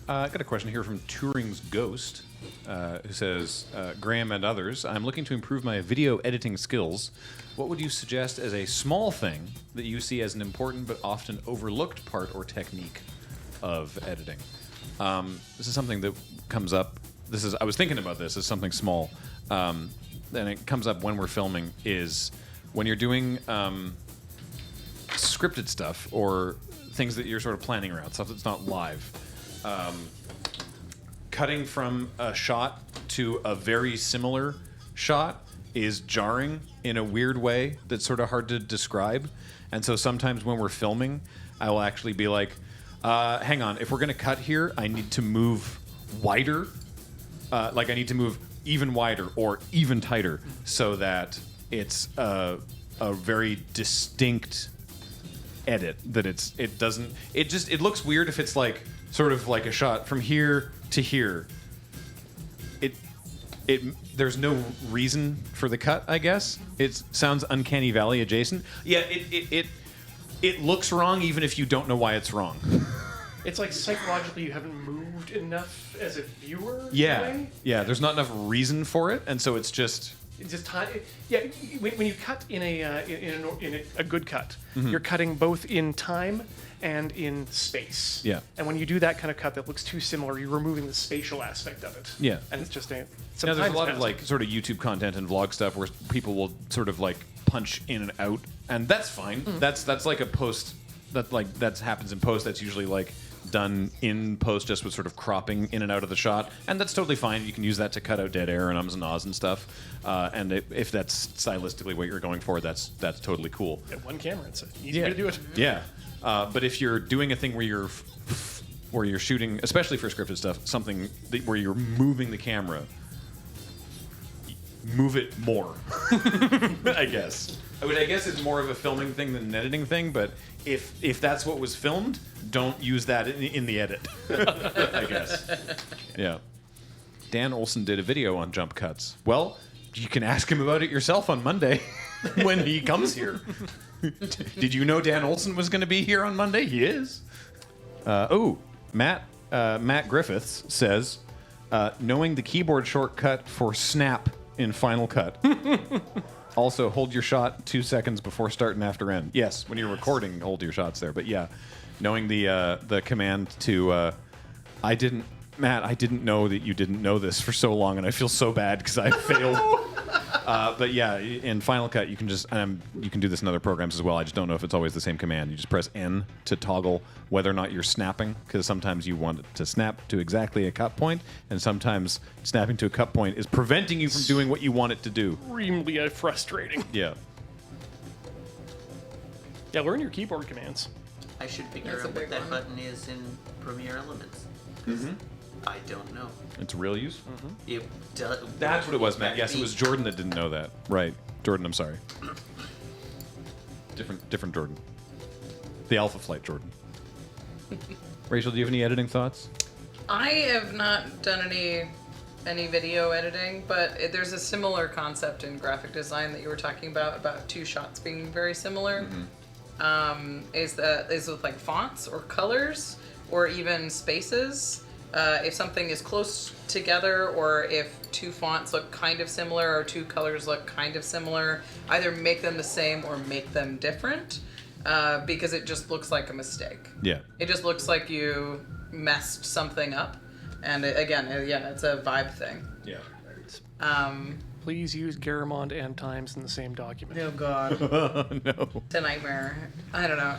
I got a question here from Turing's Ghost, who says, Graham and others, I'm looking to improve my video editing skills. What would you suggest as a small thing that you see as an important but often overlooked part or technique of editing? This is something that comes up. I was thinking about this as something small, and it comes up when we're filming, is when you're doing scripted stuff or things that you're sort of planning around, stuff that's not live. Cutting from a shot to a very similar shot is jarring in a weird way that's sort of hard to describe. And so sometimes when we're filming, I will actually be like, hang on, if we're going to cut here, I need to move wider. Like I need to move even wider or even tighter so that it's a very distinct edit. That it looks weird if it's like sort of like a shot from here to here. There's no reason for the cut, I guess. It sounds uncanny valley adjacent. Yeah, it looks wrong even if you don't know why it's wrong. It's like psychologically you haven't moved enough as a viewer. Yeah, yeah. There's not enough reason for it, and so it's just. It's just yeah. When you cut in a good cut, you're cutting both in time and in space. Yeah. And when you do that kind of cut that looks too similar, you're removing the spatial aspect of it. Yeah. And it's just Now, there's a lot of like sort of YouTube content and vlog stuff where people will sort of like punch in and out, and that's fine. That's like a post that happens in post. That's usually like done in post, just with sort of cropping in and out of the shot, and that's totally fine. You can use that to cut out dead air and ums and ahs and stuff. And if that's stylistically what you're going for, that's totally cool. Yeah, one camera, it's easy to do it. Yeah, but if you're doing a thing where you're shooting, especially for scripted stuff, something where you're moving the camera, move it more. I guess. I guess it's more of a filming thing than an editing thing, but if that's what was filmed, don't use that in the edit. I guess. Yeah. Dan Olson did a video on jump cuts. Well, you can ask him about it yourself on Monday when he comes here. Did you know Dan Olson was going to be here on Monday? He is. Matt Griffiths says, knowing the keyboard shortcut for snap in Final Cut. Also, hold your shot 2 seconds before start and after end. Yes, when you're recording, hold your shots there. But yeah, knowing the command to, I didn't know that you didn't know this for so long, and I feel so bad because I failed. But yeah, in Final Cut, you can just you can do this in other programs as well. I just don't know if it's always the same command. You just press N to toggle whether or not you're snapping, because sometimes you want it to snap to exactly a cut point, and sometimes snapping to a cut point is preventing you from doing what you want it to do. Extremely frustrating. Yeah. Yeah, learn your keyboard commands. I should figure out what that button is in Premiere Elements. I don't know. It's real use? It does. That's what it was, Matt. Yes, it was Jordan that didn't know that. Right. Jordan, I'm sorry. Different Jordan. The Alpha Flight Jordan. Rachel, do you have any editing thoughts? I have not done any video editing, but there's a similar concept in graphic design that you were talking about two shots being very similar. Is with like fonts or colors or even spaces. If something is close together, or if two fonts look kind of similar or two colors look kind of similar, either make them the same or make them different, because it just looks like a mistake. Yeah. It just looks like you messed something up. And again, it's a vibe thing. Yeah. Please use Garamond and Times in the same document. Oh, God. No. It's a nightmare. I don't know.